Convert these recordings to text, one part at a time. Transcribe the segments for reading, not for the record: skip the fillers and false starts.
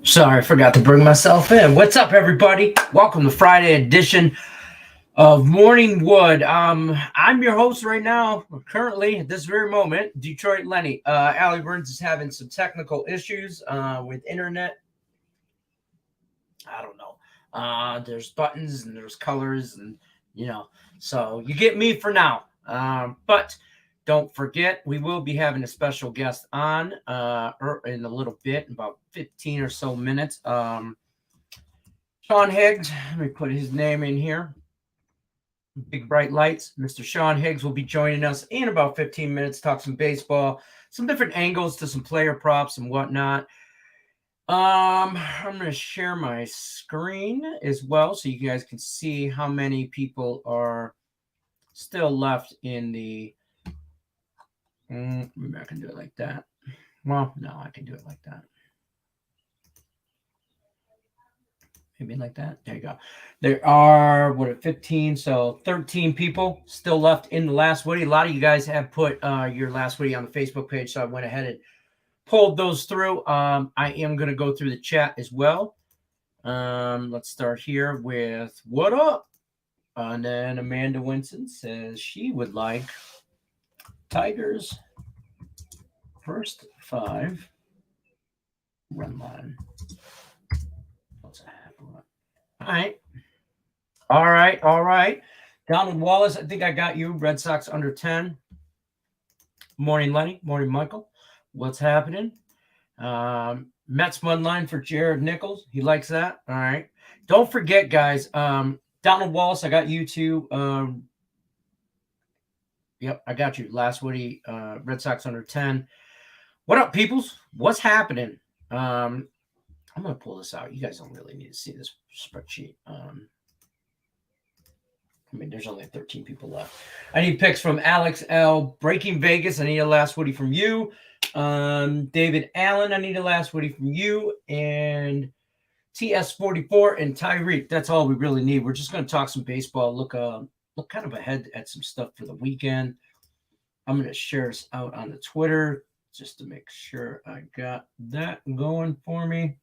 Sorry, I forgot to bring myself in. What's up, everybody? Welcome to Friday edition of Morning Wood. I'm your host right now, currently at this very moment, Detroit Lenny. Allie Burns is having some technical issues with internet. I don't know. There's buttons and there's colors and, so you get me for now. But don't forget, we will be having a special guest on in a little bit, in about 15 or so minutes. Sean Higgs, let me put his name in here. Big bright lights. Mr. Sean Higgs will be joining us in about 15 minutes, talk some baseball, some different angles to some player props and whatnot. I'm going to share my screen as well so you guys can see how many people are still left in the... maybe I can do it like that. Well, no, I can do it like that. Maybe like that. There you go. There are, 15? So 13 people still left in the last Woody. A lot of you guys have put your last Woody on the Facebook page, so I went ahead and pulled those through. I am going to go through the chat as well. Let's start here with what up? And then Amanda Winston says she would like Tigers first 5 run line. What's that? All right. Donald Wallace, I think I got you. Red Sox under 10. Morning, Lenny. Morning, Michael. What's happening? Mets one line for Jared Nichols. He likes that. All right. Don't forget, guys. Donald Wallace, I got you too. Yep, I got you. Last Woody, Red Sox under 10. What up, peoples? What's happening? I'm going to pull this out. You guys don't really need to see this spreadsheet. There's only 13 people left. I need picks from Alex L. Breaking Vegas. I need a last Woody from you. David Allen. I need a last Woody from you. And TS44 and Tyreek. That's all we really need. We're just going to talk some baseball. Look kind of ahead at some stuff for the weekend. I'm going to share this out on the Twitter just to make sure I got that going for me.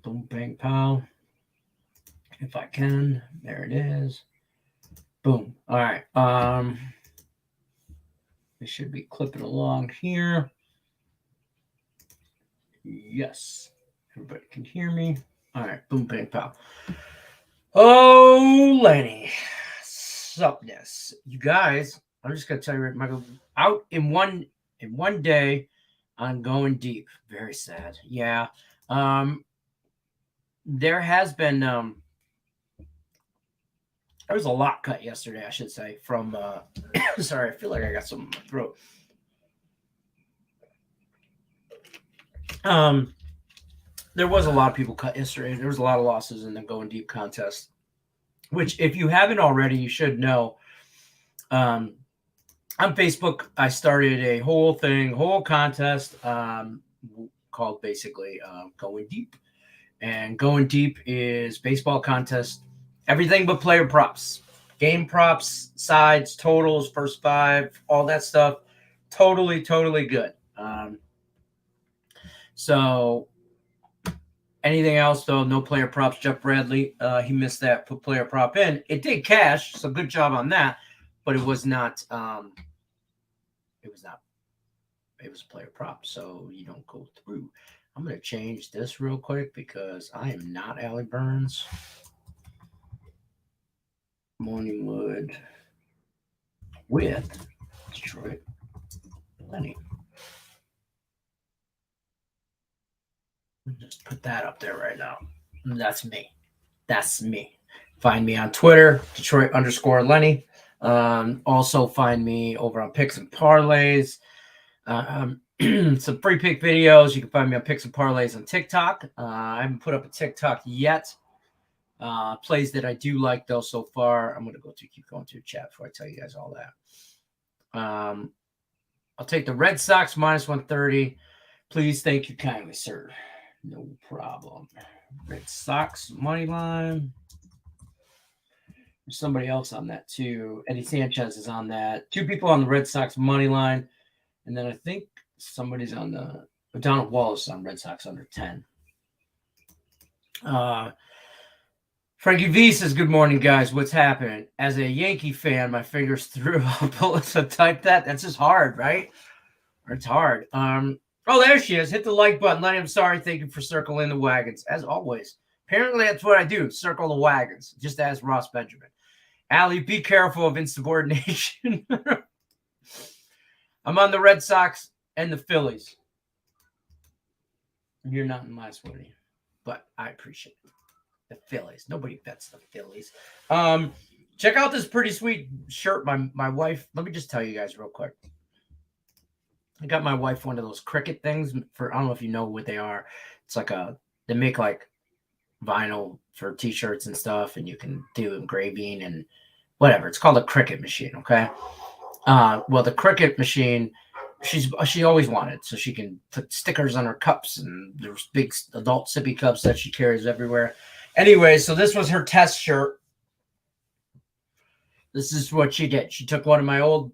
Boom, bang, pow. If I can. There it is. Boom. All right. We should be clipping along here. Yes. Everybody can hear me. All right. Boom, bang, pow. Oh, Lenny. Supness. You guys, I'm just going to tell you right, Michael, out in one day, I'm going deep. Very sad. Yeah. There has been there was a lot cut yesterday, I should say, from sorry, I feel like I got something in my throat. There was a lot of people cut yesterday. There was a lot of losses in the going deep contest, which if you haven't already, you should know. On Facebook, I started a whole contest called basically Going Deep. And Going Deep is baseball contest, everything but player props, game props, sides, totals, first 5, all that stuff. Totally good. So anything else, though, no player props. Jeff Bradley, he missed that, put player prop in. It did cash, so good job on that. But it was not, it was a player prop, so you don't go through. I'm going to change this real quick because I am not Allie Burns. Morning Wood with Detroit Lenny. Just put that up there right now. That's me. Find me on Twitter, Detroit_Lenny. Also find me over on Picks and Parlays. Some free pick videos. You can find me on Picks and Parlays on TikTok. I haven't put up a TikTok yet. Plays that I do like, though, so far. I'm going to keep going through the chat before I tell you guys all that. I'll take the Red Sox minus 130. Please, thank you kindly, sir. No problem. Red Sox money line. There's somebody else on that, too. Eddie Sanchez is on that. 2 people on the Red Sox money line. And then I think somebody's on the Donald Wallace on Red Sox under 10. Frankie V says, good morning, guys. What's happening? As a Yankee fan, my fingers threw up. Melissa typed that. That's just hard, right? It's hard. Oh, there she is. Hit the like button. Lenny, I'm sorry. Thank you for circling the wagons, as always. Apparently, that's what I do. Circle the wagons, just as Ross Benjamin. Allie, be careful of insubordination. I'm on the Red Sox and the Phillies. You're not in my Woody, but I appreciate it. The Phillies. Nobody bets the Phillies. Check out this pretty sweet shirt. My wife, let me just tell you guys real quick. I got my wife one of those cricket things for, I don't know if you know what they are. It's like they make like vinyl for t-shirts and stuff, and you can do engraving and whatever. It's called a cricket machine, okay? Well, the cricket machine, she always wanted, so she can put stickers on her cups, and there's big adult sippy cups that she carries everywhere. Anyway, so this was her test shirt. This is what she did. She took one of my old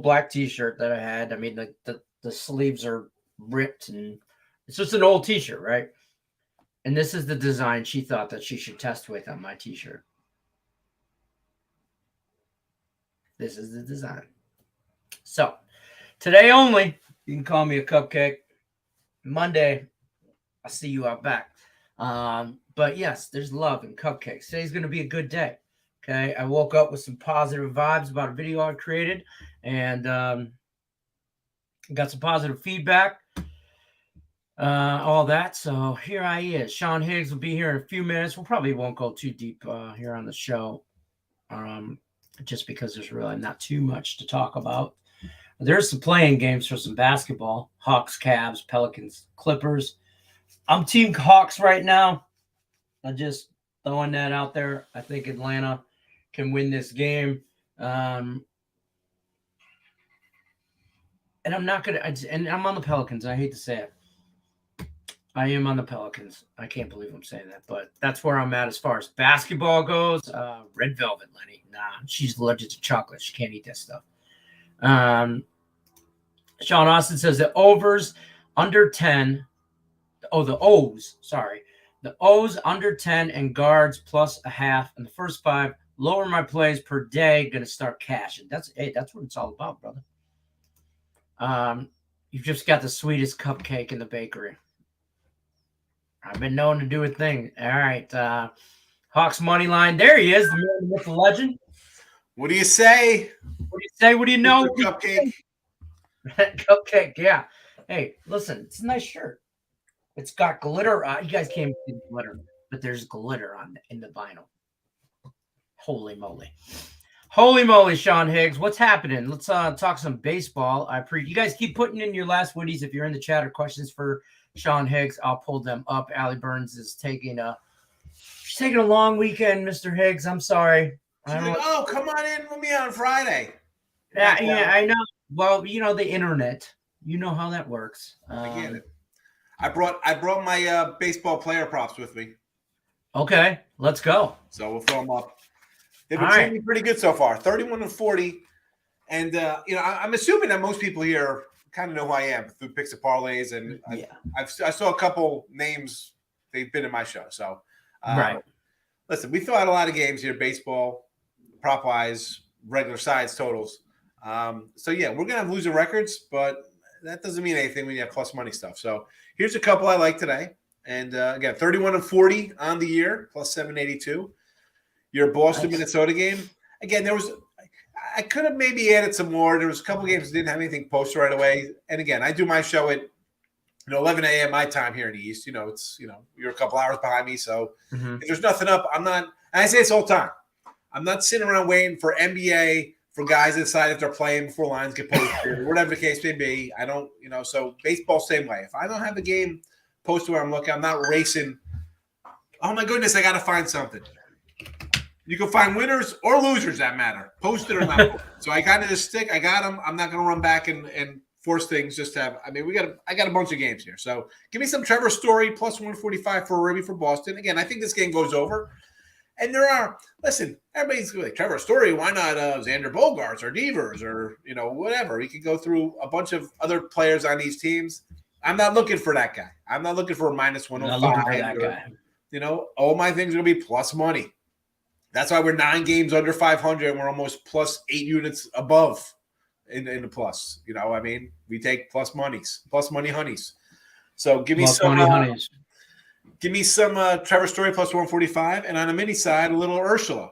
black t-shirt that I had. I mean, the sleeves are ripped, and it's just an old t-shirt, right? And this is the design she thought that she should test with on my t-shirt. This is the design. So, today only, you can call me a cupcake. Monday, I'll see you out back. But yes, there's love in cupcakes. Today's going to be a good day. Okay, I woke up with some positive vibes about a video I created, and got some positive feedback, all that. So here I is. Sean Higgs will be here in a few minutes. We probably won't go too deep here on the show, just because there's really not too much to talk about. There's some playing games for some basketball. Hawks, Cavs, Pelicans, Clippers. I'm Team Hawks right now. I'm just throwing that out there. I think Atlanta can win this game. And I'm not going to – and I'm on the Pelicans. I hate to say it. I am on the Pelicans. I can't believe I'm saying that. But that's where I'm at as far as basketball goes. Red Velvet, Lenny. Nah, she's allergic to chocolate. She can't eat that stuff. Sean Austin says the overs under 10 – oh, the O's, sorry. The O's under 10 and guards plus a half in the first 5. Lower my plays per day. Going to start cashing. That's what it's all about, brother. You've just got the sweetest cupcake in the bakery. I've been known to do a thing. All right. Hawks money line. There he is, the man with the legend. What do you say? What do you say? What do you know? Cupcake. Cupcake, yeah. Hey, listen, it's a nice shirt. It's got glitter. You guys can't see the glitter, but there's glitter in the vinyl. Holy moly. Holy moly, Sean Higgs. What's happening? Let's talk some baseball. You guys keep putting in your last Woodies if you're in the chat or questions for Sean Higgs. I'll pull them up. Allie Burns is taking a long weekend, Mr. Higgs. I'm sorry. She's like, oh, come on in with me on Friday. Yeah, I know. Well, the internet. You know how that works. I get it. I brought my baseball player props with me. Okay, let's go. So we'll throw them up. They've been treating me pretty good so far, 31-40. And I'm assuming that most people here kind of know who I am through picks and parlays, and I saw a couple names. They've been in my show, so right. Listen, we throw out a lot of games here: baseball, prop wise, regular sides, totals. So yeah, we're gonna have losing records, but that doesn't mean anything when you have plus money stuff. So here's a couple I like today. And again, 31-40 on the year, plus 782. Your Boston, Minnesota game. Again, I could have maybe added some more. There was a couple games that didn't have anything posted right away. And again, I do my show at 11 a.m. my time here in the East. It's you're a couple hours behind me. So if there's nothing up, I'm not, and I say this all the time, I'm not sitting around waiting for NBA, for guys to decide if they're playing before lines get posted, or whatever the case may be. I don't, so baseball, same way. If I don't have a game posted where I'm looking, I'm not racing. Oh my goodness, I got to find something. You can find winners or losers that matter, posted or not. So I got to just stick. I got them. I'm not going to run back and force things. Just to have. I mean, I got a bunch of games here. So give me some Trevor Story plus 145 for Ruby for Boston. Again, I think this game goes over. And everybody's like, Trevor Story, why not Xander Bogaerts or Devers or, whatever. We could go through a bunch of other players on these teams. I'm not looking for that guy. I'm not looking for a minus I'm not looking for that 105. guy. You know, all my things are going to be plus money. That's why we're 9 games under 500 and we're almost plus 8 units above in the plus. You know, I mean, we take plus money honeys. So give me Plus some money honeys. Give me some Trevor Story plus 145, and on the mini side, a little Ursula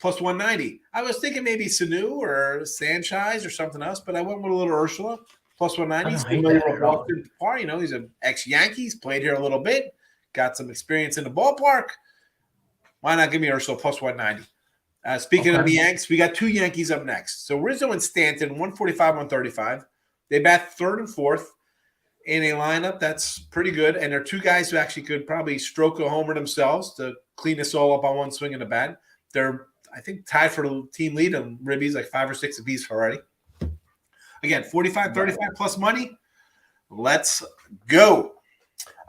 plus 190. I was thinking maybe Sanu or Sanchez or something else, but I went with a little Ursula plus 190. He's familiar with Boston Park. You know, he's an ex-Yankees, played here a little bit, got some experience in the ballpark. Why not give me Ursula plus 190? Speaking of the Yanks, we got 2 Yankees up next. So Rizzo and Stanton, 145, 135. They bat 3rd and 4th. In a lineup that's pretty good, and they're 2 guys who actually could probably stroke a homer themselves to clean us all up on one swing of the bat. They're, I think, tied for the team lead in ribbies, like 5 or 6 apiece already. Again, 45, 35 plus money. Let's go.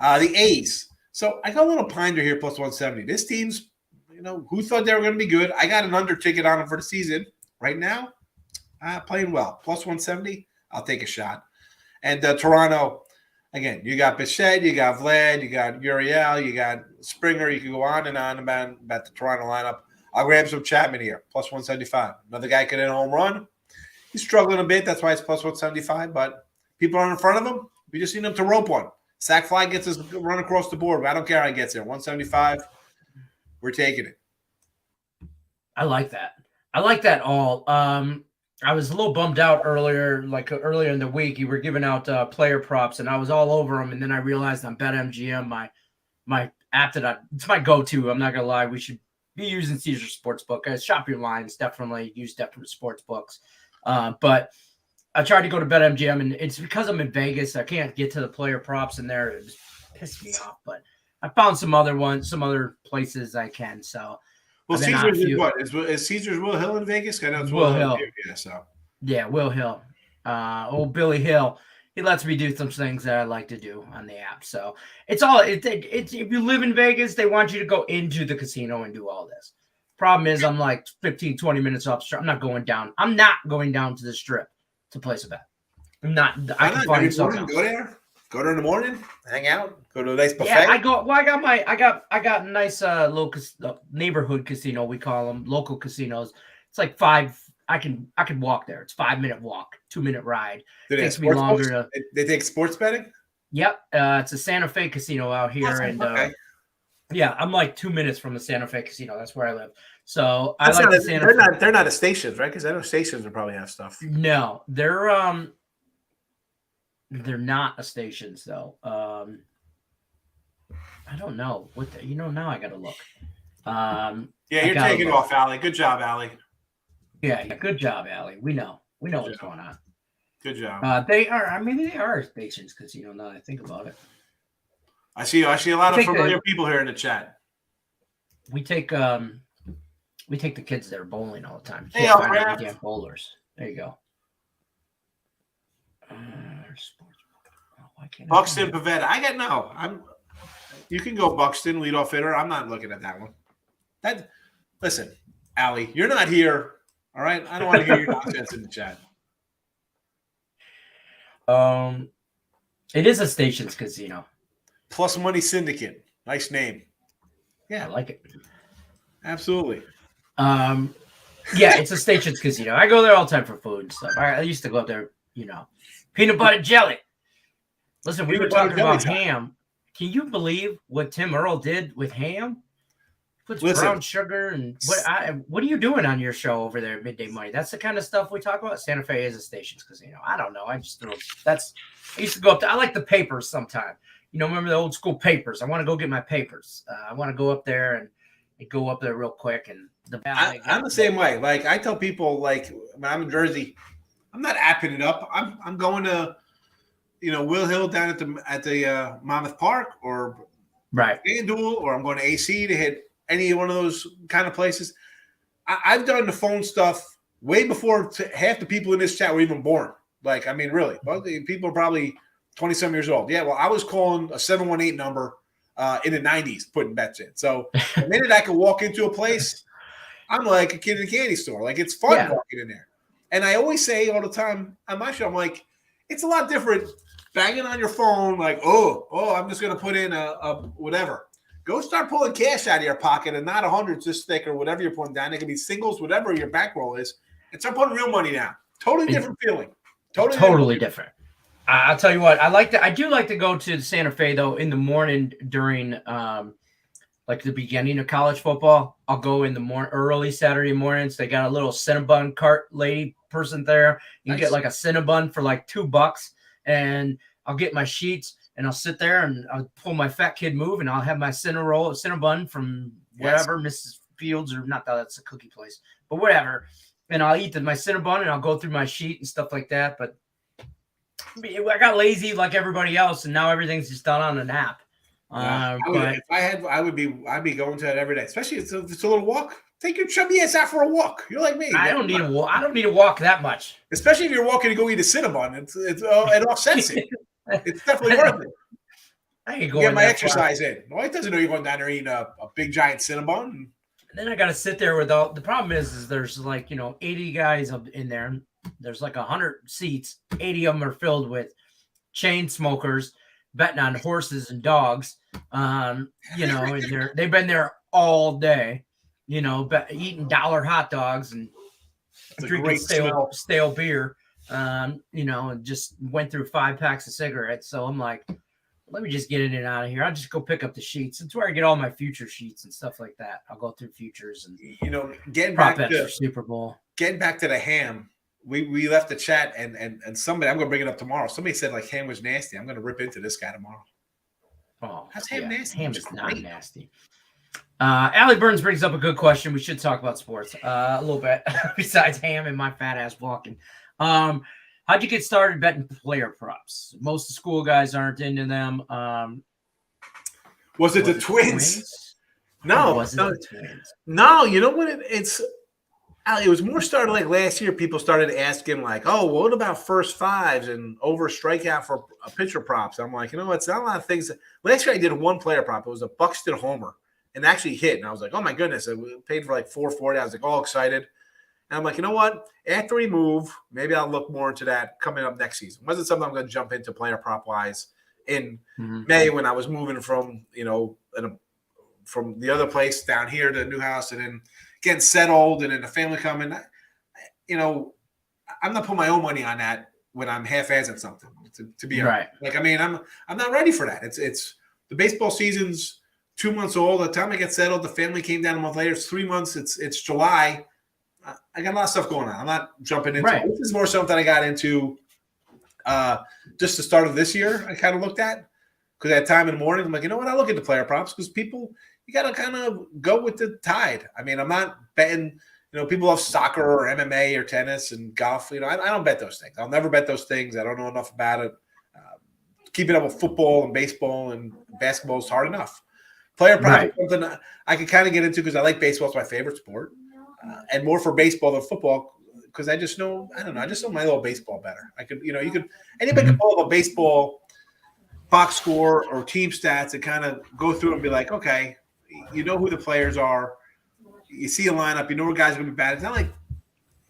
The A's. So I got a little Pinder here plus 170. This team's, you know, who thought they were going to be good? I got an under ticket on them for the season. Right now, playing well. Plus 170, I'll take a shot. And Toronto, again, you got Bichette, you got Vlad, you got Uriel, you got Springer. You can go on and on about the Toronto lineup. I'll grab some Chapman here, plus 175. Another guy could hit a home run. He's struggling a bit. That's why it's plus 175. But people are in front of him. We just need him to rope one. Sack fly gets us run across the board. I don't care how he gets there. 175, we're taking it. I like that. I like that all. I was a little bummed out earlier in the week. You were giving out player props, and I was all over them. And then I realized on BetMGM, my app it's my go-to. I'm not gonna lie. We should be using Caesar Sportsbook. Shop your lines. Definitely use different sportsbooks. But I tried to go to BetMGM, and it's because I'm in Vegas. I can't get to the player props in there. It just pissed me off. But I found some other places I can. So. Well, Caesars is what? Is Caesars Will Hill in Vegas? I know it's Will Hill. Yeah, Will Hill. Old Billy Hill. He lets me do some things that I like to do on the app. So it's if you live in Vegas, they want you to go into the casino and do all this. Problem is, I'm like 15, 20 minutes off. I'm not going down. I'm not going down to the strip to place a bet. I'm not. I can find something else. Go there. Go there in the morning. Hang out. Go to a nice buffet. Yeah, I go. Well, I got a nice little neighborhood casino. We call them local casinos. It's like 5. I can walk there. It's 5-minute walk, 2-minute ride. It takes me longer. They take sports betting. Yep, it's a Santa Fe casino out here, awesome. Yeah, I'm like 2 minutes from the Santa Fe casino. That's where I live. So I like the Santa Fe. They're not a stations, right? Because I know stations will probably have stuff. No, they're not a stations though. I don't know what now I gotta look. Yeah, you're taking off, Allie. Good job, Allie. Yeah, good job, Allie. We know what's going on. Good job. They are stations casino now that I think about it. I see a lot of familiar people here in the chat. We take the kids that are bowling all the time. Hey, damn bowlers. There you go. Buxton Pavetta. You can go Buxton, leadoff hitter. I'm not looking at that one. Listen, Allie, you're not here. All right. I don't want to hear your nonsense in the chat. It is a stations casino. Plus Money Syndicate. Nice name. Yeah, I like it. Absolutely. Yeah, it's a stations casino. I go there all the time for food and stuff. I used to go up there, peanut butter jelly. Listen, we were talking about ham. Can you believe what Tim Earl did with ham? Puts brown sugar and what are you doing on your show over there at Midday Money? That's the kind of stuff we talk about. Santa Fe is a stations casino. I don't know. I used to go up there. I like the papers sometime. Remember the old school papers? I want to go get my papers. I want to go up there and go up there real quick. And I'm the same way. Like I tell people, like when I'm in Jersey, I'm not apping it up. I'm going to, Will Hill down at the Monmouth Park or FanDuel, or I'm going to AC to hit any one of those kind of places. I've done the phone stuff way before half the people in this chat were even born. Like, I mean, really, people are probably 20-some years old. Yeah, well, I was calling a 718 number in the 90s, putting bets in. So the minute I could walk into a place, I'm like a kid in a candy store. Like, it's fun walking in there. And I always say all the time on my show, I'm like, it's a lot different banging on your phone like, oh, I'm just going to put in a whatever. Go start pulling cash out of your pocket and not a hundreds this thick or whatever you're putting down. It can be singles, whatever your bankroll is, and start putting real money down. Totally different feeling. Totally different. I'll tell you what, I do like to go to Santa Fe though in the morning during like the beginning of college football. I'll go in the morning, early Saturday mornings. They got a little Cinnabon cart lady person there. You can get like a Cinnabon for like $2, and I'll get my sheets and I'll sit there and I'll pull my fat kid move and I'll have my Cinnabon from whatever, Mrs. Fields, or not that that's a cookie place, but whatever. And I'll eat my Cinnabon and I'll go through my sheet and stuff like that. But I got lazy like everybody else, and now everything's just done on an app. If I had, I'd be going to that every day, especially if it's a little walk. Take your chubby ass out for a walk. You're like me. I don't need to walk that much. Especially if you're walking to go eat a Cinnabon. It offsets it. It's definitely worth it. I ain't going get my exercise in. Well, it doesn't know you're going down there eating a big giant Cinnabon. And then I got to sit there with all. The problem is there's like 80 guys in there. There's like 100 seats. 80 of them are filled with chain smokers betting on horses and dogs. And they've been there all day. Eating dollar hot dogs and drinking stale beer. And just went through 5 packs of cigarettes. So I'm like, let me just get in and out of here. I'll just go pick up the sheets. It's where I get all my future sheets and stuff like that. I'll go through futures and getting back to Super Bowl. Getting back to the ham. We left the chat and somebody, I'm gonna bring it up tomorrow. Somebody said like ham was nasty. I'm gonna rip into this guy tomorrow. Oh, how's ham nasty? Ham is not nasty. Allie Burns brings up a good question. We should talk about sports a little bit besides ham and my fat ass walking. How'd you get started betting player props? Most of the school guys aren't into them. Was it the Twins? No, it wasn't the Twins. No, you know what? It was more started like last year. People started asking like, oh, well, what about first fives and over strikeout for pitcher props? I'm like, it's not a lot of things. Last year I did one player prop. It was a Buxton homer and actually hit. And I was like, oh my goodness. I paid for like $440. I was like all excited. And I'm like, you know what? After we move, maybe I'll look more into that coming up next season. It wasn't something I'm going to jump into player prop wise in May when I was moving from, from the other place down here to the new house and then getting settled and then the family coming. I'm not putting my own money on that when I'm half-assed at something. To be right. Like, I'm not ready for that. It's the baseball season's 2 months old. By the time I get settled, the family came down a month later. It's 3 months. It's July. I got a lot of stuff going on. I'm not jumping into it. This is more something I got into just the start of this year. I kind of looked at because I had time in the morning. I'm like, you know what? I look at the player props because people, you got to kind of go with the tide. I'm not betting, people love soccer or MMA or tennis and golf. I don't bet those things. I'll never bet those things. I don't know enough about it. Keeping up with football and baseball and basketball is hard enough. Player props is something I can kind of get into because I like baseball. It's my favorite sport. And more for baseball than football because I just know, I just know my little baseball better. I could, anybody can pull up a baseball box score or team stats and kind of go through and be like, okay, you know who the players are. You see a lineup, you know where guys are going to be bad. It's not like,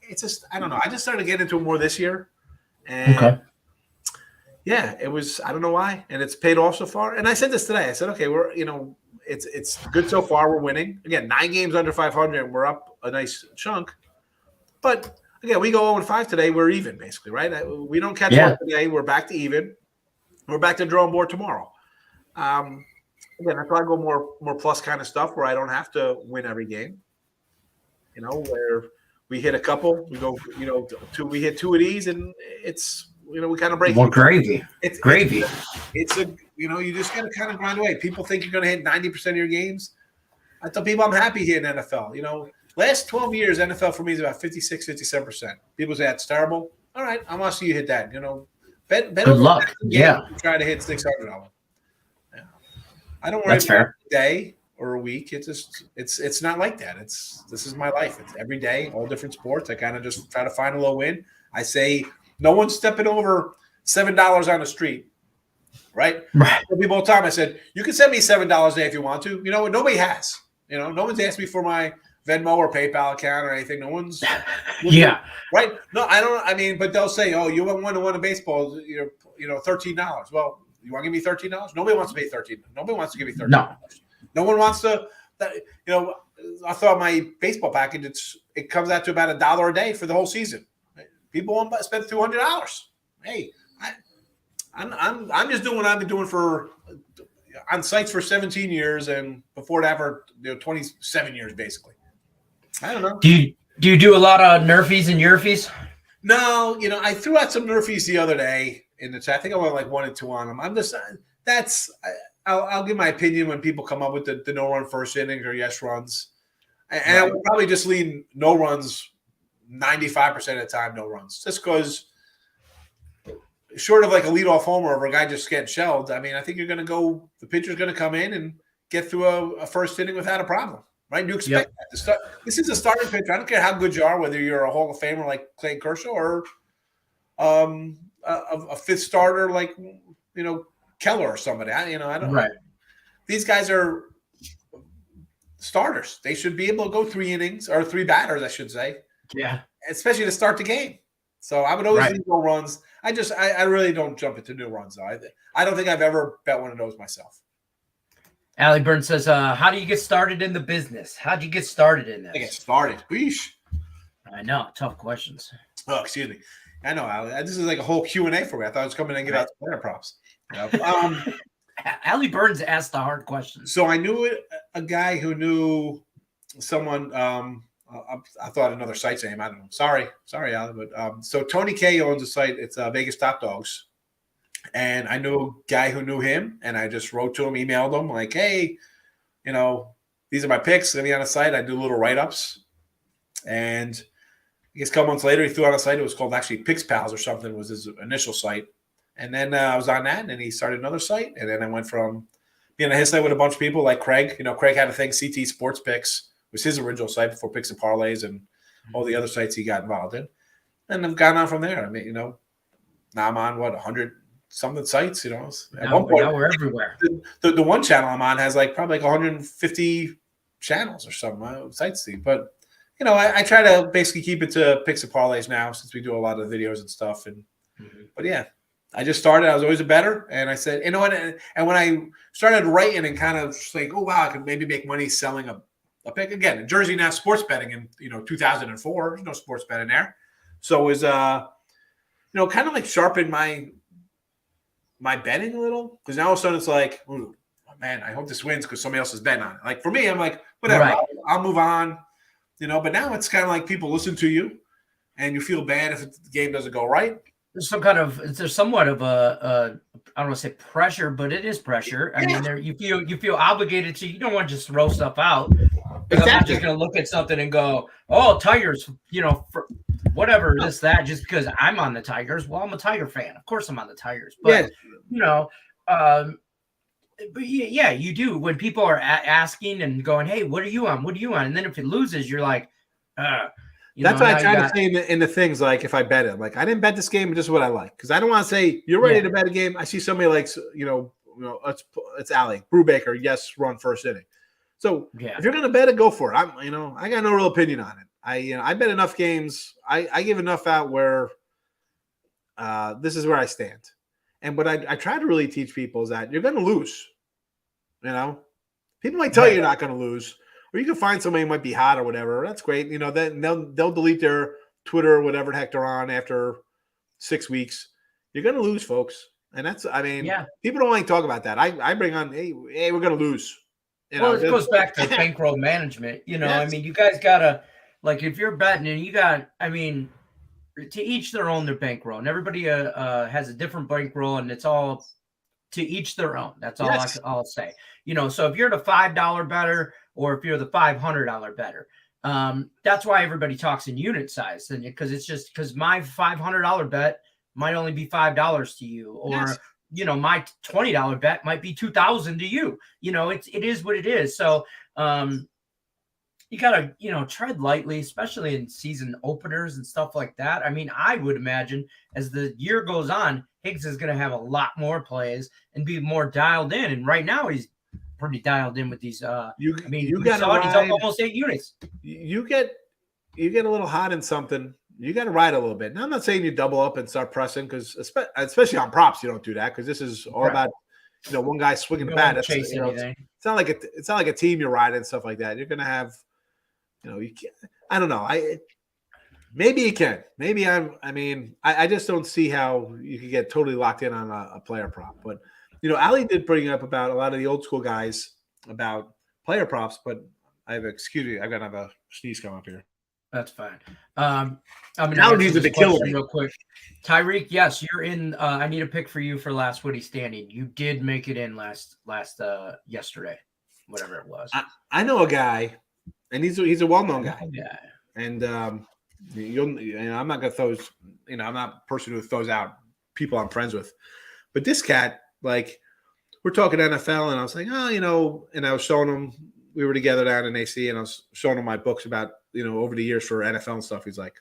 it's just, I don't know. I just started getting into it more this year. And yeah, it was, I don't know why. And it's paid off so far. And I said this today. I said, okay, we're, it's good so far. We're winning. Again, 9 games under 500, and we're up a nice chunk. But again, we go 0-5 today. We're even, basically, right? We don't catch one today. We're back to even. We're back to drawing board tomorrow. Again, I thought I'd go more plus kind of stuff where I don't have to win every game. Where we hit a couple, we go, we hit 2 of these, and it's. We kind of break more gravy. It's gravy. It's you just got to kind of grind away. People think you're going to hit 90% of your games. I tell people I'm happy here in NFL. Last 12 years, NFL for me is about 56, 57%. People say that's terrible. All right, I want to see you hit that. Bet good luck. Yeah. Try to hit 600 of them. Yeah. I don't worry that's about fair. a day or a week. It's not like that. This is my life. It's every day, all different sports. I kind of just try to find a little win. I say. No one's stepping over $7 on the street, right? People all the time. I said, you can send me $7 a day if you want to. Nobody has. No one's asked me for my Venmo or PayPal account or anything. No one's. Yeah. Right? No, I don't. But they'll say, oh, you won a baseball. $13. Well, you want to give me $13? Nobody wants to pay $13. Nobody wants to give me $13. No. No one wants to. I thought my baseball package. It comes out to about $1 a day for the whole season. People want to spend $200. Hey, I'm just doing what I've been doing on sites for 17 years, and before that for 27 years basically. I don't know. Do you do a lot of nerfies and yerfies? No, I threw out some nerfies the other day in the chat. I think I went like 1 and 2 on them. I'm just I'll give my opinion when people come up with the no run first innings or yes runs, and right. I would probably just lean no runs 95% of the time, no runs, just because. Short of like a leadoff homer or a guy just getting shelled, I mean, I think the pitcher's going to come in and get through a first inning without a problem, right? You expect that to start. This is a starting pitcher. I don't care how good you are, whether you're a Hall of Famer like Clay Kershaw or a fifth starter like, Keller or somebody. I don't know. These guys are starters. They should be able to go 3 innings or 3 batters, I should say. Yeah. Especially to start the game. So I would always leave no runs. I really don't jump into new runs, though. I don't think I've ever bet one of those myself. Allie Burns says, how do you get started in the business? How'd you get started in this? I get started. Weesh. I know. Tough questions. Oh, excuse me. I know, Allie. This is like a whole Q&A for me. I thought I was coming in and give out player props. Allie Burns asked the hard questions. So I knew a guy who knew someone I thought another site's name. I don't know. Sorry, Allie. But so Tony K owns a site. It's Vegas Top Dogs, and I knew a guy who knew him, and I just wrote to him, emailed him, like, hey, these are my picks. Let me on a site. I do little write-ups, and I guess a couple months later, he threw on a site. It was called actually Picks Pals or something. Was his initial site, and then I was on that, and then he started another site, and then I went from being on his site with a bunch of people like Craig. Craig had a thing, CT Sports Picks. Was his original site before Picks and Parlays and all the other sites he got involved in. And I've gone on from there. I mean, now I'm on 100-something sites, At one point, now we're everywhere. The one channel I'm on has probably 150 channels or some sites. But, I try to basically keep it to Picks and Parlays now since we do a lot of videos and stuff. But yeah, I just started. I was always a bettor. And I said, and when I started writing and kind of like, oh, wow, I could maybe make money selling a pick. Again, in Jersey now, sports betting in 2004. There's no sports betting there, so it was kind of like sharpened my betting a little, because now all of a sudden it's like, ooh, man, I hope this wins because somebody else is betting on it. Like for me, I'm like, whatever, I'll move on, But now it's kind of like people listen to you, and you feel bad if the game doesn't go right. There's somewhat of a I don't want to say pressure, but it is pressure. I mean, you feel obligated to. You don't want to just throw stuff out. Exactly. I'm not just going to look at something and go, "Oh, Tigers," for whatever this that. Just because I'm on the Tigers, well, I'm a Tiger fan. Of course, I'm on the Tigers. But but yeah, you do when people are asking and going, "Hey, what are you on? What are you on?" And then if it loses, you're like, That's what I try to say in the things, like if I bet it. I'm like, I didn't bet this game, but this is what I like. Because I don't want to say, you're ready to bet a game. I see somebody likes, it's Allie, Brubaker, yes, run first inning. So if you're going to bet it, go for it. I got no real opinion on it. I bet enough games. I give enough out where this is where I stand. And what I try to really teach people is that you're going to lose. People might tell you you're not going to lose. Or you can find somebody who might be hot or whatever. That's great. Then they'll delete their Twitter or whatever the heck they're on after 6 weeks. You're going to lose, folks. And that's, people don't like to talk about that. I bring on, hey, we're going to lose. It goes back to bankroll management. Yes. You guys got to, like, if you're betting and to each their own, their bankroll. And everybody has a different bankroll, and it's all to each their own. That's all I'll say. So if you're the $5 better, or if you're the $500 better, that's why everybody talks in unit size. And because my $500 bet might only be $5 to you, or my $20 bet might be $2,000 to you. It is what it is. So you gotta tread lightly, especially in season openers and stuff like that. I would imagine as the year goes on, Higgs is going to have a lot more plays and be more dialed in. And right now he's pretty dialed in with these. He's up almost 8 units. You get a little hot in something, you got to ride a little bit. Now, I'm not saying you double up and start pressing because especially on props, you don't do that because this is all about one guy swinging the bat. Chase anything. It's not like a team you're riding and stuff like that. You're gonna have, you can't. I don't know. Maybe you can. Maybe I just don't see how you can get totally locked in on a player prop. But Ali did bring up about a lot of the old school guys about player props. But excuse me, I've got to have a sneeze come up here. That's fine. I'm gonna allergies are the killer real quick. Tyreek, yes, you're in. I need a pick for you for last Woody standing. You did make it in last yesterday, whatever it was. I know a guy, and he's a well-known guy. Yeah. And I'm not gonna throw. I'm not a person who throws out people I'm friends with, but this cat, like, we're talking NFL, and I was like, and I was showing him. We were together down in AC, and I was showing him my books about over the years for NFL and stuff. He's like,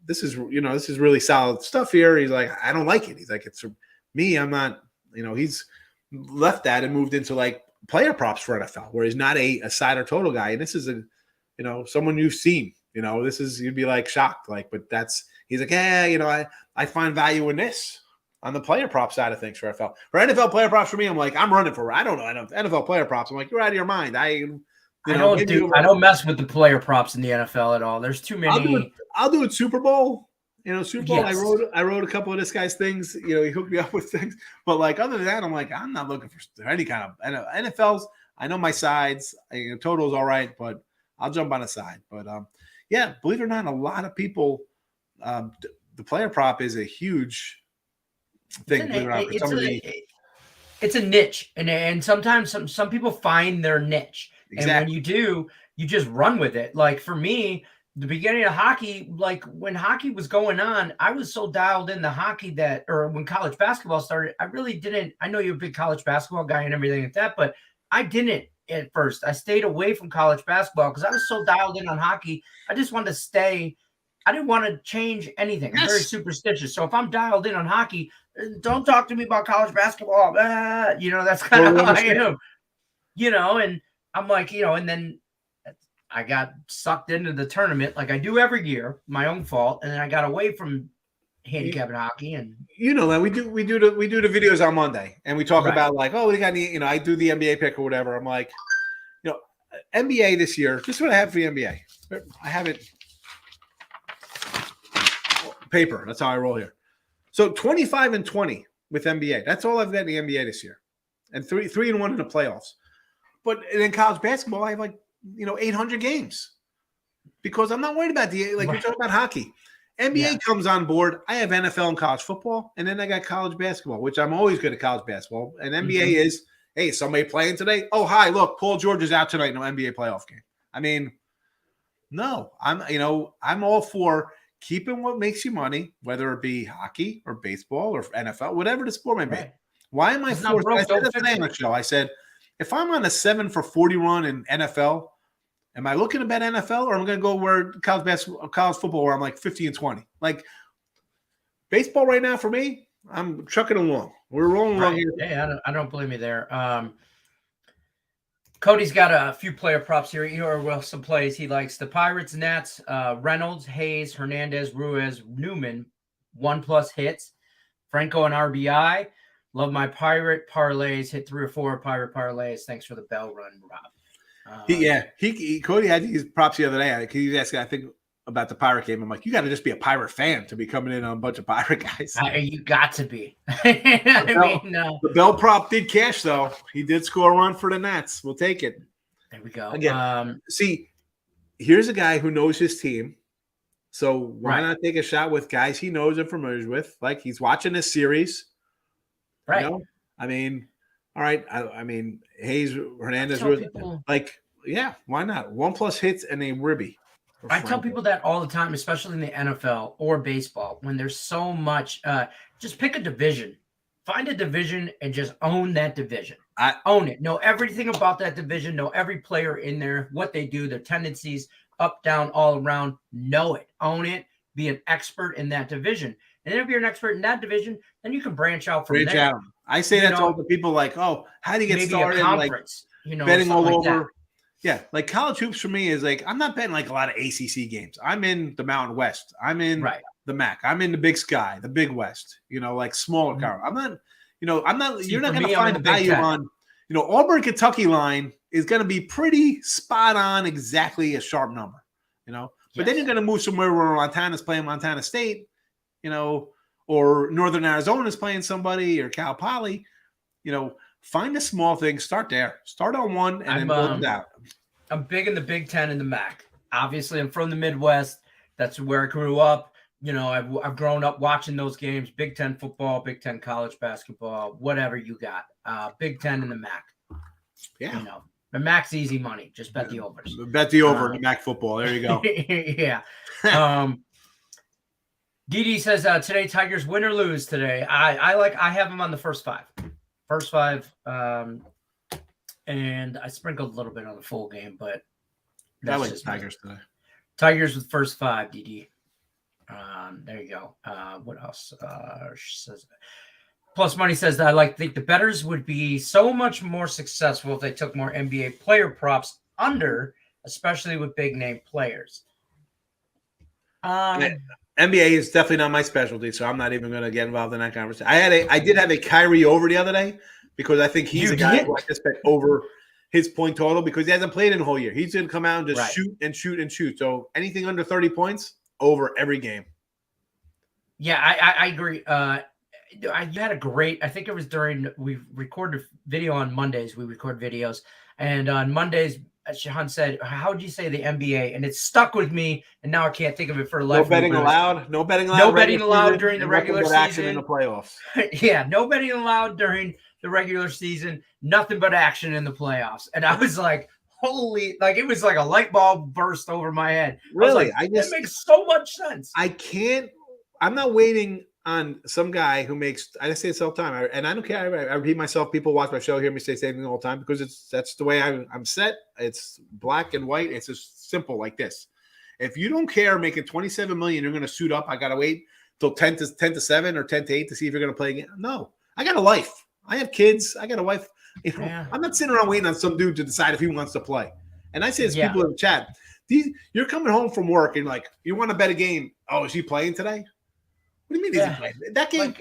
this is really solid stuff here. He's like, I don't like it. He's like, it's me. I'm not. He's left that and moved into like player props for NFL, where he's not a side or total guy. And this is someone you've seen. This is you'd be like shocked, like, but he's like, I find value in this. On the player prop side of things for NFL. For NFL player props for me, I'm like, I'm running for it. I don't know. NFL player props. I'm like, you're out of your mind. I don't mess with the player props in the NFL at all. There's too many. I'll do it Super Bowl. Super Bowl. Yes. I wrote a couple of this guy's things. He hooked me up with things. But like other than that, I'm like, I'm not looking for any kind of NFLs. I know my sides. Total's all right, but I'll jump on a side. But believe it or not, a lot of people. The player prop is a huge thing. It's a niche, and sometimes some people find their niche, exactly. And when you do, you just run with it. Like for me, the beginning of hockey, like when hockey was going on, I was so dialed into hockey or when college basketball started, I really didn't. I know you're a big college basketball guy and everything like that, but I didn't at first. I stayed away from college basketball because I was so dialed in on hockey. I just wanted to stay. I didn't want to change anything. I'm very superstitious. So if I'm dialed in on hockey, don't talk to me about college basketball. That's kind of how I am. And I'm like, and then I got sucked into the tournament like I do every year, my own fault. And then I got away from handicapping hockey. And that we do the videos on Monday, and we talk about like, we got I do the NBA pick or whatever. I'm like, NBA this year. This is what I have for the NBA. I have it. Paper. That's how I roll here. So 25-20 with NBA. That's all I've got in the NBA this year, and 3-1 in the playoffs. But in college basketball, I have 800 games because I'm not worried about you're talking about hockey. NBA comes on board. I have NFL and college football, and then I got college basketball, which I'm always good at college basketball. And NBA is, hey, somebody playing today? Oh, hi, look, Paul George is out tonight. No NBA playoff game. I mean, no, I'm all for keeping what makes you money, whether it be hockey or baseball or NFL, whatever the sport may be. Right. Why am I forced? I said that today on the show. I said, if I'm on a 7 for 40 run in NFL, am I looking to bet NFL or am I going to go where college football where I'm like 50-20? Like baseball right now for me, I'm trucking along. We're rolling along here. Yeah, I don't blame you there. Cody's got a few player props here. Some plays he likes. The Pirates, Nats, Reynolds, Hayes, Hernandez, Ruiz, Newman, 1+ hits. Franco and RBI. Love my Pirate parlays. Hit 3 or 4 Pirate parlays. Thanks for the bell run, Rob. Cody had these props the other day. He was asking, I think, about the Pirate game. I'm like, you got to just be a Pirate fan to be coming in on a bunch of Pirate guys. You got to be. The Bell prop did cash, though. He did score a run for the Nats. We'll take it. There we go. Again, see, here's a guy who knows his team. So why not take a shot with guys he knows and familiar with? Like he's watching this series. Right. I mean, all right. I mean, Hayes, Hernandez, why not? 1+ hits and a ribby. I tell people that all the time, especially in the NFL or baseball, when there's so much, just pick a division. Find a division and just own that division. Own it. Know everything about that division. Know every player in there, what they do, their tendencies, up, down, all around. Know it. Own it. Be an expert in that division. And if you're an expert in that division, then you can branch out from there. I say that to all the people like, oh, how do you get started? A conference, betting all over. Yeah, like college hoops for me is like I'm not betting like a lot of ACC games. I'm in the Mountain West. I'm in the MAC. I'm in the Big Sky, the Big West. Like smaller car. I'm not. I'm not. See, you're not going me, to find value on. Auburn Kentucky line is going to be pretty spot on, exactly a sharp number. But then you're going to move somewhere where Montana's playing Montana State. Or Northern Arizona is playing somebody, or Cal Poly. Find a small thing. Start there. Start on one, and then build it out. I'm big in the Big Ten and the MAC. Obviously, I'm from the Midwest. That's where I grew up. I've grown up watching those games. Big Ten football, Big Ten college basketball, whatever you got. Big Ten and the MAC. Yeah. The MAC's easy money. Just bet the overs. Bet the over in MAC football. There you go. Yeah. Didi says today Tigers win or lose today. I have them on the first five. And I sprinkled a little bit on the full game, but I like Tigers today. Tigers with first five, DD. There you go. What else? She says Plus Money says that I think the bettors would be so much more successful if they took more NBA player props under, especially with big name players. NBA is definitely not my specialty, so I'm not even going to get involved in that conversation. I did have a Kyrie over the other day because I think he's a guy who I just bet over his point total because he hasn't played in a whole year. He's going to come out and just shoot and shoot and shoot. So anything under 30 points, over every game. Yeah, I agree. You had a great, I think it was we recorded a video on Mondays. We record videos. And on Mondays, Shahan said, how would you say the NBA? And it stuck with me. And now I can't think of it for life. No betting allowed. No betting allowed. No betting allowed during the regular season. In the playoffs. Yeah, no betting allowed during the regular season. Nothing but action in the playoffs. And I was like, holy, it was like a light bulb burst over my head. Really? That makes so much sense. I'm not waiting on some guy who makes, I say this all the time, and I don't care. I repeat myself. People watch my show, hear me say the same thing all the time because that's the way I'm set. It's black and white. It's just simple like this. If you don't care making $27 million, you're going to suit up. I got to wait till 10 to 7 or 10 to 8 to see if you're going to play again. No, I got a life. I have kids. I got a wife. I'm not sitting around waiting on some dude to decide if he wants to play. And I say this people in the chat, you're coming home from work and you want to bet a game. Oh, is he playing today? What do you mean is he playing? That game,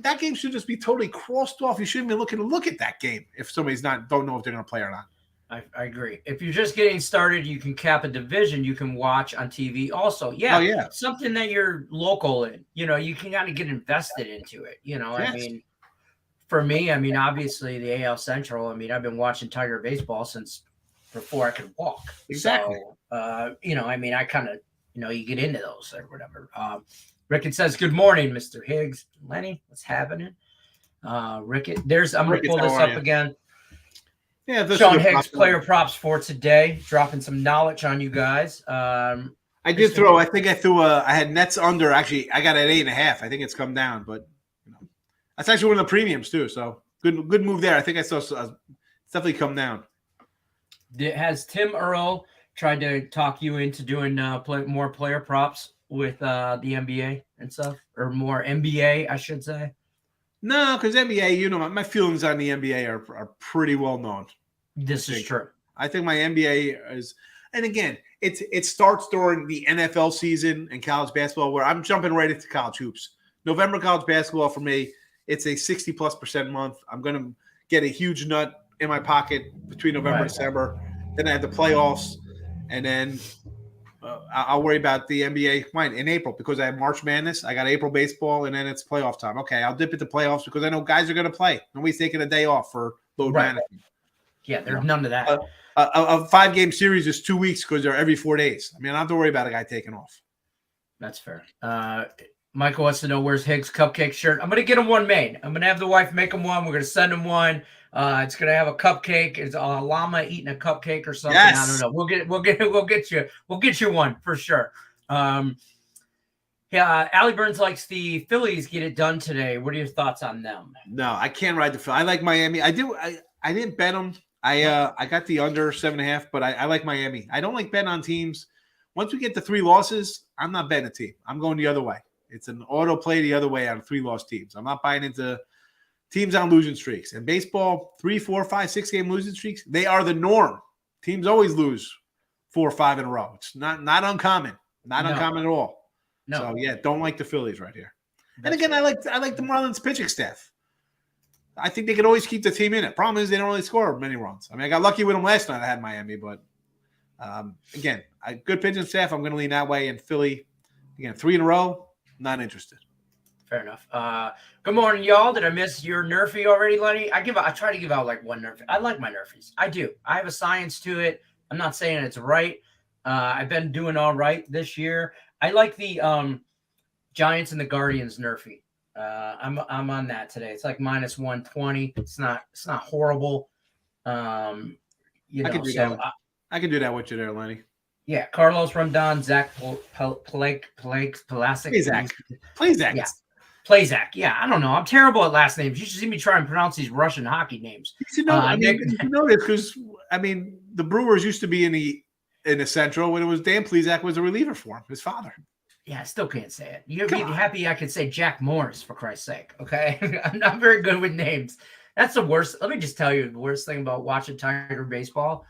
that game should just be totally crossed off. You shouldn't be looking to look at that game if somebody's don't know if they're going to play or not. I agree. If you're just getting started, you can cap a division you can watch on TV also. Yeah. Something that you're local in. You can kind of get invested into it. Yes. I mean, for me, obviously the AL Central, I've been watching Tiger baseball since before I could walk. Exactly. So, I kind of, you get into those or whatever. Rickett says, good morning, Mr. Higgs. Lenny, what's happening? Rickett, I'm going to pull this up again. Yeah, Sean Higgs player props for today, dropping some knowledge on you guys. I had Nets under. Actually, I got it at 8.5. I think it's come down, but that's actually one of the premiums too. So good move there. I think I saw it's definitely come down. Has Tim Earl tried to talk you into doing more player props with the NBA and stuff, or more NBA, I should say? No, because NBA, my feelings on the NBA are pretty well known. This is true. I think my NBA is, and again, it starts during the NFL season and college basketball, where I'm jumping right into college hoops. November college basketball for me, it's a 60+% month. I'm going to get a huge nut in my pocket between November and December. Then I have the playoffs, and then I'll worry about the NBA in April because I have March Madness. I got April baseball, and then it's playoff time. Okay, I'll dip into playoffs because I know guys are going to play. Nobody's taking a day off for load management. Yeah, there's none of that. A 5-game series is 2 weeks because they're every 4 days. I don't have to worry about a guy taking off. That's fair. Michael wants to know where's Higgs' cupcake shirt. I'm going to get him one made. I'm going to have the wife make him one. We're going to send him one. It's going to have a cupcake. It's a llama eating a cupcake or something. Yes. I don't know. We'll get you one for sure. Allie Burns likes the Phillies get it done today. What are your thoughts on them? No, I can't ride the Phillies. I like Miami. I do. I didn't bet them. I got the under 7.5, but I like Miami. I don't like betting on teams. Once we get to 3 losses, I'm not betting a team. I'm going the other way. It's an auto play the other way on 3-loss teams. I'm not buying into teams on losing streaks. And baseball, 3, 4, 5, 6 game losing streaks, they are the norm. Teams always lose 4 or 5 in a row. It's not uncommon. Not uncommon at all. No. So yeah, don't like the Phillies right here. That's and again, right. I like the Marlins pitching staff. I think they can always keep the team in it. Problem is they don't really score many runs. I mean, I got lucky with them last night. I had Miami, but again, good pitching staff. I'm going to lean that way. And Philly, again, 3 in a row. Not interested. Fair enough. Good morning, y'all. Did I miss your Nerfie already, Lenny? I try to give out like one Nerfie. I like my Nerfies. I do. I have a science to it. I'm not saying it's right. I've been doing all right this year. I like the Giants and the Guardians Nerfie. I'm on that today. It's like minus 120. It's not horrible. I can do that. I can do that with you there, Lenny. Yeah, Carlos Rondon, Zach Plasic. Plazak. Yeah. Plazak. Yeah, I don't know. I'm terrible at last names. You should see me try and pronounce these Russian hockey names. You know this because the Brewers used to be in the Central when it was Dan Plazak was a reliever for him, his father. Yeah, I still can't say it. You'd be happy I could say Jack Morris, for Christ's sake, okay? I'm not very good with names. That's the worst. Let me just tell you the worst thing about watching Tiger baseball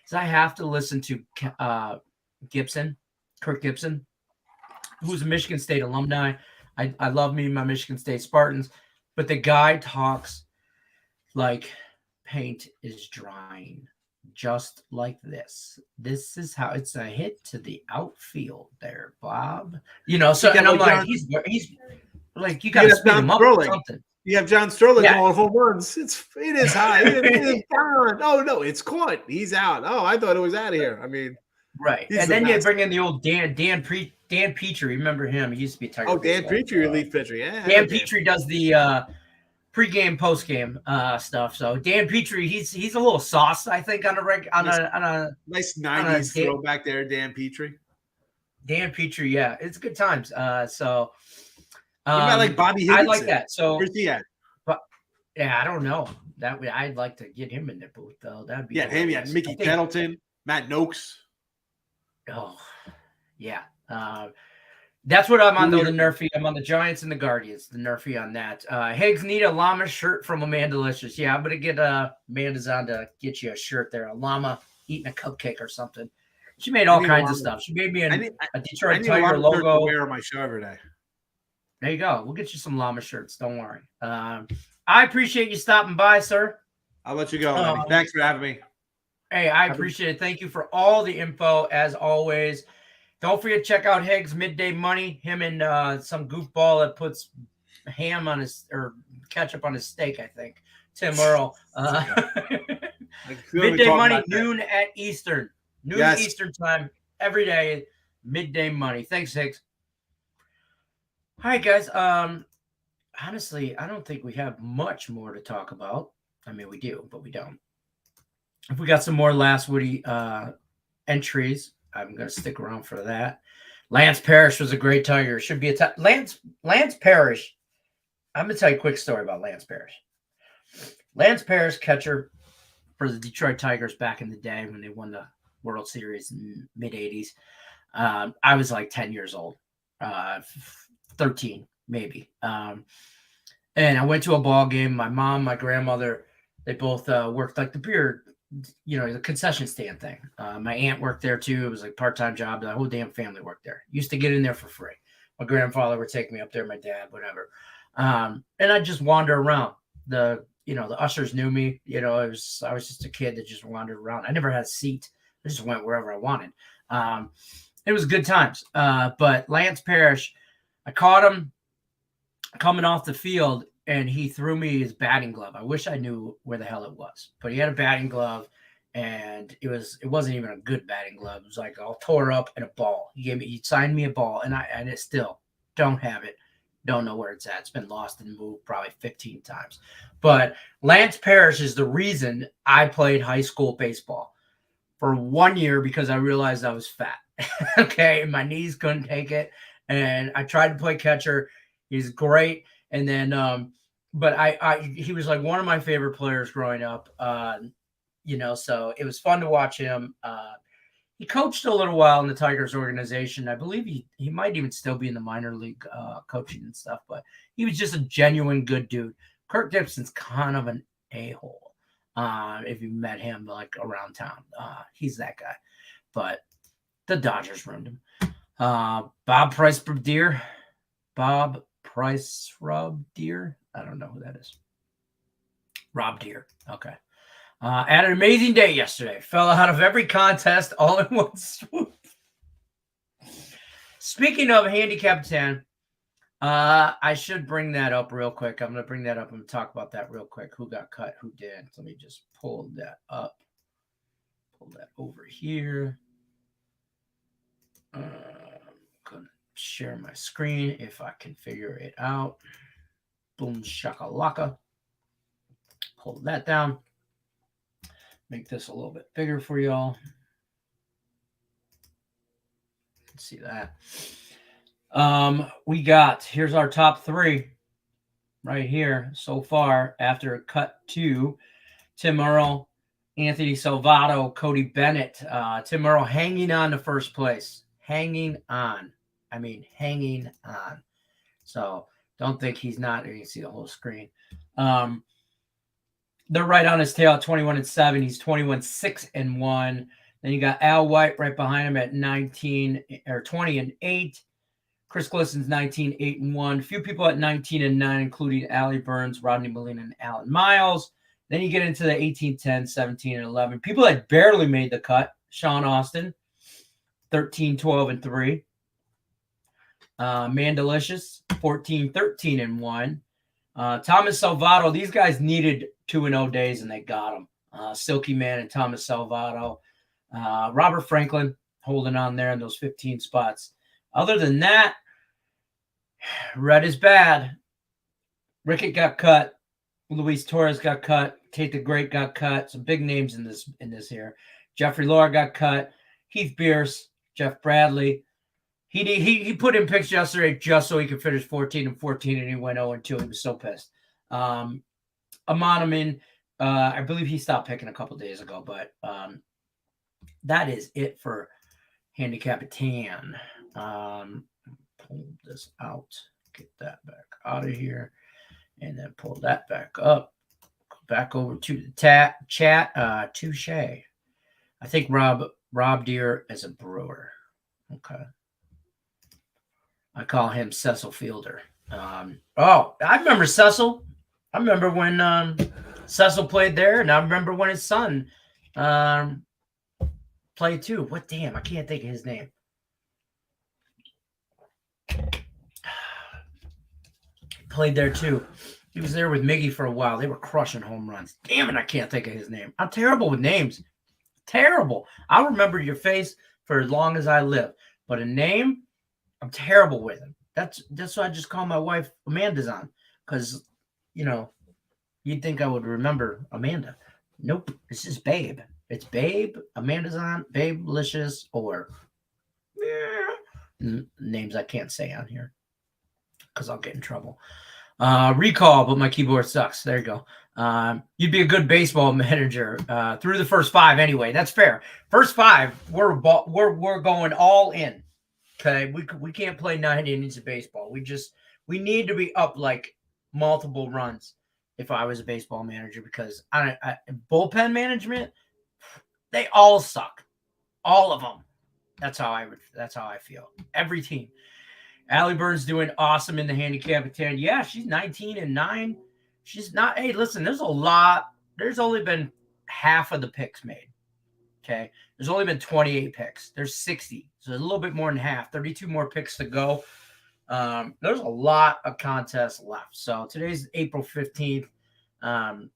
is I have to listen to Kirk Gibson, who's a Michigan State alumni. I love me my Michigan State Spartans, but the guy talks like paint is drying. Just like this. This is how it's a hit to the outfield there, Bob. So and I'm like, he's like, you got to speed him up or something. You have John Sterling going home runs. It is high. It is gone. Oh no, it's caught. He's out. Oh, I thought it was out of here. I mean, right. And then you bring in the old Dan Petrie. Remember him? He used to be Tiger. Oh, Dan Petrie, relief pitcher. Yeah. Dan Petrie does the pre-game, post-game stuff. So Dan Petrie, he's a little sauce, I think, on a nice 90s throwback there, Dan Petrie. Dan Petrie, yeah, it's good times. What about like Bobby Higginson? I like that. So where's he at? But yeah, I don't know. I'd like to get him in the booth though. That'd be him. Yeah, Mickey Pendleton, Matt Noakes. Oh, yeah. That's what I'm on, though, the Nerfie. I'm on the Giants and the Guardians, the Nerfie on that. Higgs need a llama shirt from Amandalicious. Yeah, I'm going to get Amanda's on to get you a shirt there, a llama eating a cupcake or something. She made all kinds of stuff. She made me a Detroit Tiger logo. To wear on my show every day. There you go. We'll get you some llama shirts. Don't worry. I appreciate you stopping by, sir. I'll let you go, Lenny. Thanks for having me. Hey, I appreciate it. Thank you for all the info, as always. Don't forget to check out Higgs Midday Money. Him and some goofball that puts ham on his or ketchup on his steak, I think. Tim Earl. Midday Money, noon at Eastern. Eastern time every day. Midday Money. Thanks, Higgs. All right, guys. Honestly, I don't think we have much more to talk about. I mean, we do, but we don't. If we got some more last Woody entries, I'm going to stick around for that. Lance Parrish was a great Tiger. Should be a Lance Parrish. I'm going to tell you a quick story about Lance Parrish. Lance Parrish, catcher for the Detroit Tigers back in the day when they won the World Series in mid-'80s. I was like 10 years old, 13 maybe. And I went to a ball game. My mom, my grandmother, they both worked like the beer, the concession stand thing. My aunt worked there too. It was like a part-time job. The whole damn family worked there. Used to get in there for free. My grandfather would take me up there, my dad, whatever. And I'd just wander around. The ushers knew me. I was just a kid that just wandered around. I never had a seat. I just went wherever I wanted. It was good times. But Lance Parrish, I caught him coming off the field, and he threw me his batting glove. I wish I knew where the hell it was, but he had a batting glove, and it wasn't even a good batting glove. It was like all tore up and a ball. He signed me a ball, and I still don't have it. Don't know where it's at. It's been lost and moved probably 15 times. But Lance Parrish is the reason I played high school baseball for 1 year because I realized I was fat. Okay, my knees couldn't take it, and I tried to play catcher. He's great, and then but he was like one of my favorite players growing up. So it was fun to watch him. He coached a little while in the Tigers organization. I believe he might even still be in the minor league coaching and stuff, but he was just a genuine good dude. Kirk Gibson's kind of an a-hole. If you met him like around town, he's that guy. But the Dodgers ruined him. Bob Price Deer. Bob Price Rob Deer. I don't know who that is. Rob Deer. Okay. Had an amazing day yesterday. Fell out of every contest all in one swoop. Speaking of Handicap 10, I should bring that up real quick. I'm going to bring that up and talk about that real quick. Who got cut? Who did? Let me just pull that up. Pull that over here. I'm going to share my screen if I can figure it out. Boom, shakalaka. Pull that down. Make this a little bit bigger for y'all. See that. We got, here's our top 3 right here so far after a cut 2. Tim Earl, Anthony Salvato, Cody Bennett. Tim Earl hanging on to first place. Hanging on. I mean, hanging on. So don't think he's not. You can see the whole screen. They're right on his tail at 21-7. He's 21-6-1. Then you got Al White right behind him at 20-8. Chris Glisson's 19-8-1. Few people at 19-9, including Allie Burns, Rodney Molina, and Alan Miles. Then you get into the 18-10, 17-11. People that barely made the cut. Sean Austin, 13-12-3. Mandalicious, 14-13-1. Thomas Salvato, these guys needed 2-0 days, and they got them. Silky Man and Thomas Salvato. Robert Franklin holding on there in those 15 spots. Other than that, red is bad. Rickett got cut. Luis Torres got cut. Tate the Great got cut. Some big names in this here. Jeffrey Laura got cut. Heath Bierce, Jeff Bradley. He put in picks yesterday just so he could finish 14-14, and he went 0-2. He was so pissed. Amanaman, I believe he stopped picking a couple days ago, but that is it for Handicap 10. Pull this out, get that back out of here, and then pull that back up. Go back over to the chat. Touche. I think Rob Deer is a brewer. Okay. I call him Cecil Fielder. I remember Cecil. I remember when Cecil played there, and I remember when his son played too. What damn? I can't think of his name. Played there too. He was there with Miggy for a while. They were crushing home runs. Damn it, I can't think of his name. I'm terrible with names. Terrible. I'll remember your face for as long as I live. But a name, I'm terrible with him. That's why I just call my wife Amanda's on. Because, you'd think I would remember Amanda. Nope. It's just Babe. It's Babe, Amanda's on, Babe-licious, or names I can't say on here because I'll get in trouble. Recall, but my keyboard sucks. There you go. You'd be a good baseball manager through the first 5 anyway. That's fair. First 5, we're going all in. Okay, we can't play 9 innings of baseball. We need to be up like multiple runs if I was a baseball manager, because I bullpen management, they all suck, all of them. That's how I feel. Every team. Allie Burns doing awesome in the handicap 10. Yeah, she's 19-9. She's not. Hey, listen, there's a lot. There's only been half of the picks made. Okay, there's only been 28 picks. There's 60, so a little bit more than half. 32 more picks to go. There's a lot of contests left. So today's April 15th. 3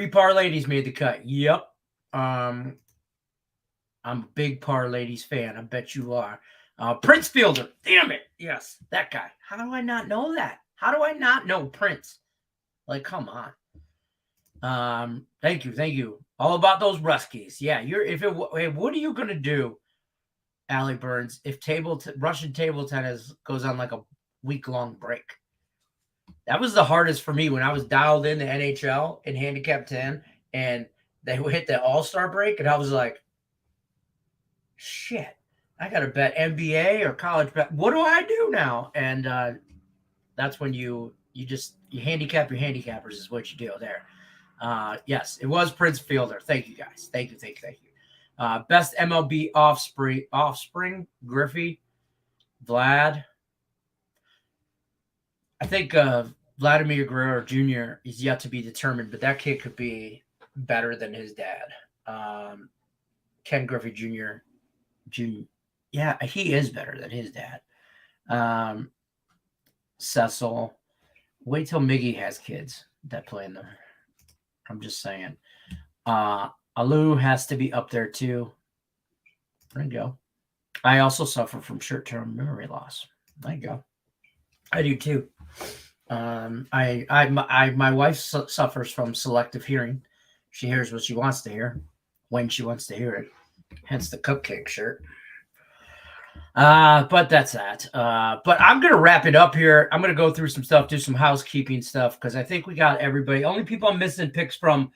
parlays made the cut. Yep. I'm a big parlays fan. I bet you are. Prince Fielder. Damn it. Yes, that guy. How do I not know that? How do I not know Prince? Like, come on. Thank you. All about those Ruskies. Yeah, what are you gonna do, Allie Burns, if Russian table tennis goes on like a week-long break? That was the hardest for me when I was dialed in the NHL in Handicap 10, and they hit the All-Star break, and I was like, shit, I got to bet NBA or college bet. What do I do now? And that's when you handicap your handicappers is what you do there. Yes, it was Prince Fielder. Thank you, guys. Thank you. Best MLB offspring, Griffey, Vlad. I think Vladimir Guerrero Jr. is yet to be determined, but that kid could be better than his dad. Ken Griffey Jr. Yeah, he is better than his dad. Cecil. Wait till Miggy has kids that play in there. I'm just saying. Alou has to be up there too. There you go. I also suffer from short-term memory loss. There you go. I do too. My wife suffers from selective hearing. She hears what she wants to hear when she wants to hear it. Hence the cupcake shirt. But that's that. But I'm going to wrap it up here. I'm going to go through some stuff, do some housekeeping stuff, because I think we got everybody. Only people I'm missing picks from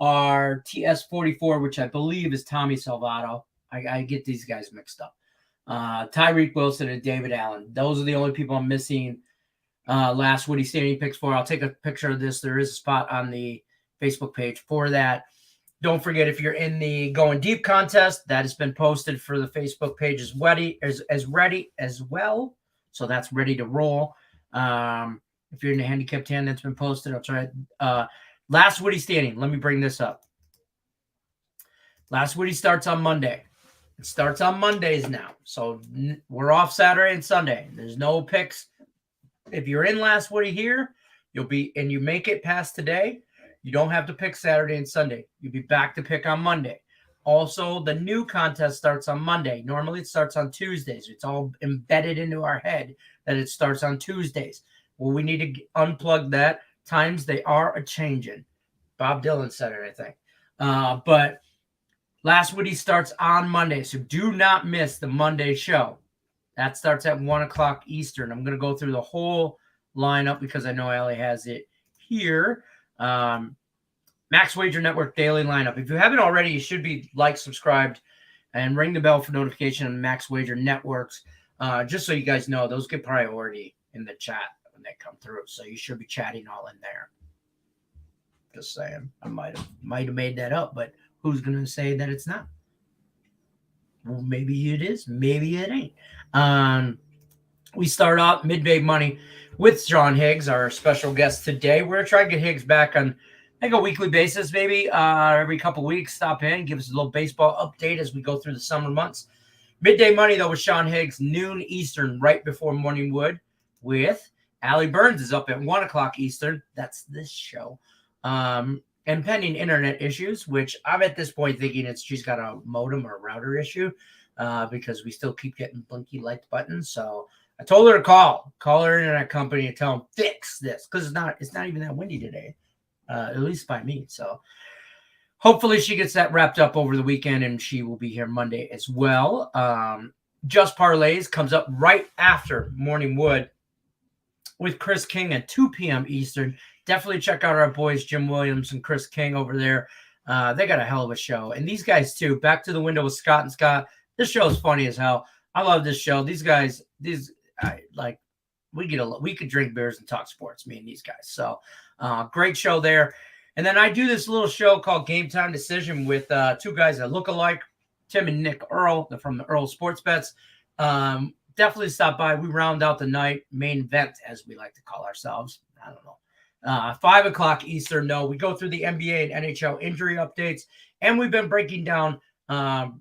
are TS44, which I believe is Tommy Salvato. I get these guys mixed up. Tyreek Wilson and David Allen. Those are the only people I'm missing last Woody standing picks for. I'll take a picture of this. There is a spot on the Facebook page for that. Don't forget, if you're in the Going Deep contest, that has been posted for the Facebook page as ready as well. So that's ready to roll. If you're in the Handicap 10, that's been posted. I'll try it. Last Woody standing. Let me bring this up. Last Woody starts on Monday. It starts on Mondays now. So we're off Saturday and Sunday. There's no picks. If you're in Last Woody here, and you make it past today, you don't have to pick Saturday and Sunday. You'll be back to pick on Monday. Also, the new contest starts on Monday. Normally, it starts on Tuesdays. It's all embedded into our head that it starts on Tuesdays. Well, we need to unplug that. Times they are a-changing. Bob Dylan said it, I think. But Last Woody starts on Monday, so do not miss the Monday show. That starts at 1 o'clock Eastern. I'm going to go through the whole lineup because I know Allie has it here. Max Wager Network daily lineup. If you haven't already, you should be subscribed, and ring the bell for notification on Max Wager Networks. Just so you guys know, those get priority in the chat when they come through. So you should be chatting all in there. Just saying. I might have made that up, but who's going to say that it's not? Well, maybe it is. Maybe it ain't. We start off midday money with John Higgs, our special guest today. We're going to try to get Higgs back on, I think, a weekly basis, maybe every couple weeks. Stop in, give us a little baseball update as we go through the summer months. Midday money, though, with Sean Higgs, noon Eastern, right before Morning Wood, with Allie Burns is up at 1 o'clock Eastern. That's this show. And pending internet issues, which I'm at this point thinking she's got a modem or a router issue because we still keep getting blinky light buttons. So I told her to call her internet company and tell them fix this because it's not even that windy today, at least by me. So hopefully she gets that wrapped up over the weekend and she will be here Monday as well. Just Parlays comes up right after Morning Wood with Chris King at 2 p.m. Eastern. Definitely check out our boys, Jim Williams and Chris King over there. They got a hell of a show. And these guys, too. Back to the Window with Scott and Scott. This show is funny as hell. I love this show. These guys, we could drink beers and talk sports, me and these guys. So great show there. And then I do this little show called Game Time Decision with two guys that look alike, Tim and Nick Earl. They're from the Earl Sports Bets. Definitely stop by. We round out the night, main event, as we like to call ourselves. I don't know. 5 o'clock Eastern. No, we go through the NBA and NHL injury updates, and we've been breaking down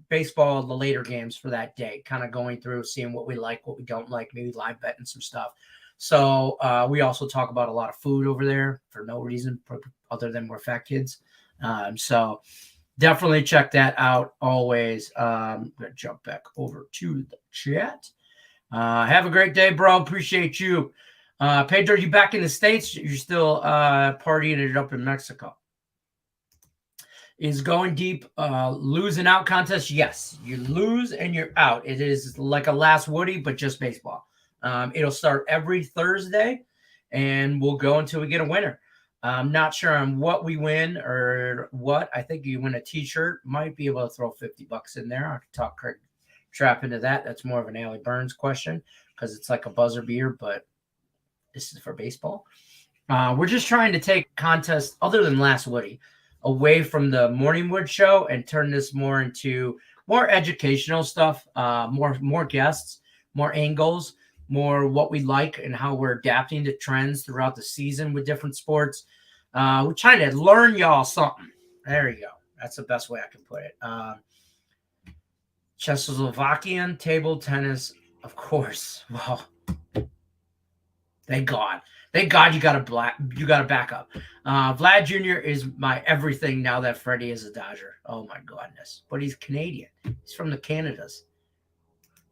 baseball, the later games for that day, kind of going through, seeing what we like, what we don't like, maybe live betting some stuff. So we also talk about a lot of food over there for no reason other than we're fat kids. So definitely check that out always. I'm going to jump back over to the chat. Have a great day, bro. Appreciate you. Pedro, you back in the States? You're still partying it up in Mexico. Is Going Deep losing out contest? Yes. You lose and you're out. It is like a Last Woody, but just baseball. It'll start every Thursday, and we'll go until we get a winner. I'm not sure on what we win or what. I think you win a T-shirt. Might be able to throw $50 in there. I could talk Craig Trapp into that. That's more of an Allie Burns question because it's like a buzzer beer, but this is for baseball. We're just trying to take contests other than Last Woody away from the Morning Wood show and turn this more into more educational stuff, more guests, more angles, more what we like and how we're adapting to trends throughout the season with different sports. We're trying to learn y'all something. There you go. That's the best way I can put it. Czechoslovakian table tennis, of course. Well, thank God. Thank God you got a backup. Vlad Jr. is my everything now that Freddie is a Dodger. Oh my goodness. But he's Canadian. He's from the Canadas.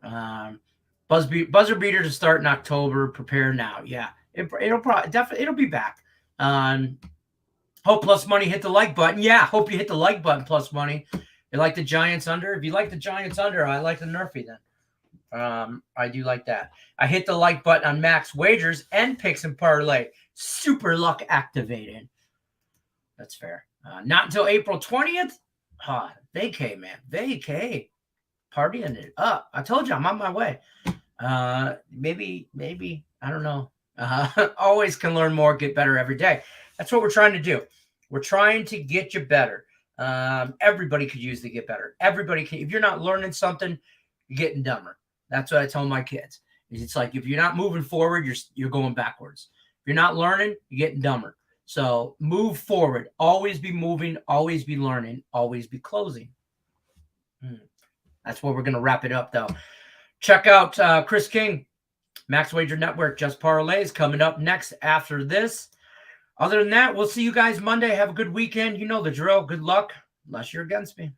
Buzzer beater to start in October. Prepare now. Yeah. It'll be back. Hope Plus Money hit the like button. Yeah, hope you hit the like button, Plus Money. You like the Giants under? If you like the Giants under, I like the Nerfy then. I do like that. I hit the like button on Max Wagers and Picks and Parlay. Super luck activated. That's fair. Not until April 20th. Vacay, man. Vacay. Partying it up. I told you I'm on my way. Maybe. I don't know. Always can learn more, get better every day. That's what we're trying to do. We're trying to get you better. Everybody could use to get better. Everybody can. If you're not learning something, you're getting dumber. That's what I tell my kids. It's like if you're not moving forward, you're going backwards. If you're not learning, you're getting dumber. So move forward. Always be moving. Always be learning. Always be closing. That's where we're going to wrap it up, though. Check out Chris King, Max Wager Network, Just Parlays, coming up next after this. Other than that, we'll see you guys Monday. Have a good weekend. You know the drill. Good luck, unless you're against me.